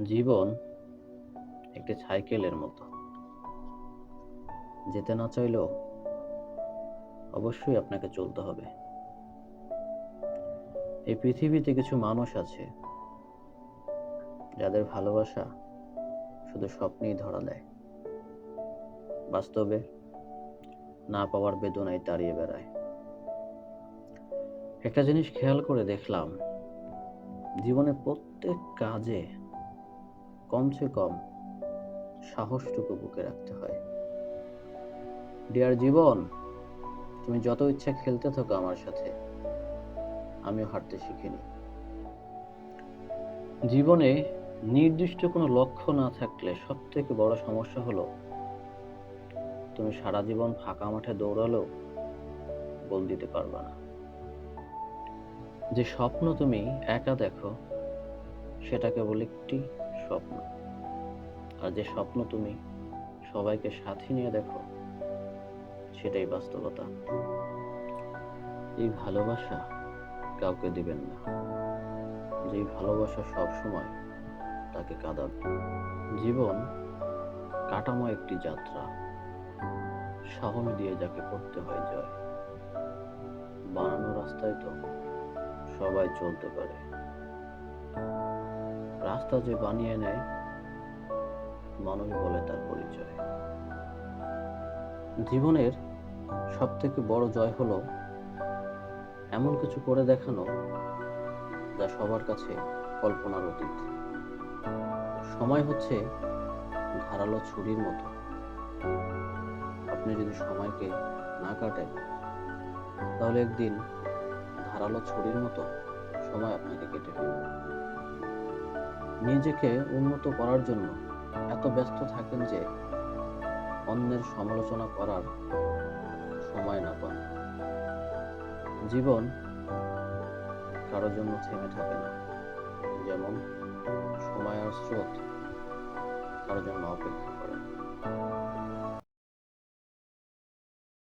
জীবন একটি সাইকেলের মতো। যেতে না চাইলেও অবশ্যই আপনাকে চলতে হবে। এই পৃথিবীতে কিছু মানুষ আছে যাদের ভালোবাসা শুধু স্বপ্নেই ধরা দেয়, বাস্তবে না পাওয়ার বেদনায় দাঁড়িয়ে বেড়ায়। একটা জিনিস খেয়াল করে দেখলাম, জীবনে প্রত্যেক কাজে কমসে কম সাহসটুকু বুকে রাখতে হয়। ডিয়ার জীবন, তুমি যত ইচ্ছা খেলতে থাকো আমার সাথে, আমিও হাঁটতে শিখিনি। জীবনে নির্দিষ্ট কোনো লক্ষ্য না থাকলে সবথেকে বড় সমস্যা হলো তুমি সারা জীবন ফাঁকা মাঠে দৌড়ালেও গোল দিতে পারবে না। যে স্বপ্ন তুমি একা দেখো সেটা কেবল একটি স্বপ্ন, আর যে স্বপ্ন তুমি সবাইকে সাথে নিয়ে দেখো সেটাই বাস্তবতা। এই ভালোবাসা কাউকে দিবেন না, যে ভালোবাসা সব সময় তাকে কাঁদাবে। জীবন কাটাময় একটি যাত্রা, সাহস দিয়ে যাকে করতে হয় জয়। বানানো রাস্তায় তো সবাই চলতে পারে, রাস্তা যে বানিয়ে নেয় মানুষ বলে তার পরিচয়। জীবনের সব থেকে বড় জয় হলো এমন কিছু করে দেখানো যা সবার কাছে কল্পনার অতীত। সময় হচ্ছে ধারালো ছুরির মতো, আপনি যদি সময়কে না কাটেন তাহলে একদিন ধারালো ছুরির মতো সময় আপনাকে কেটে ফেলবে। নিজেকে উন্নত করার জন্য এত ব্যস্ত থাকেন যে অন্যের সমালোচনা করার সময় না পান। জীবন কারোর জন্য থেমে থাকে না, যেমন সময় আর স্রোত কারোর জন্য অপেক্ষা করে না।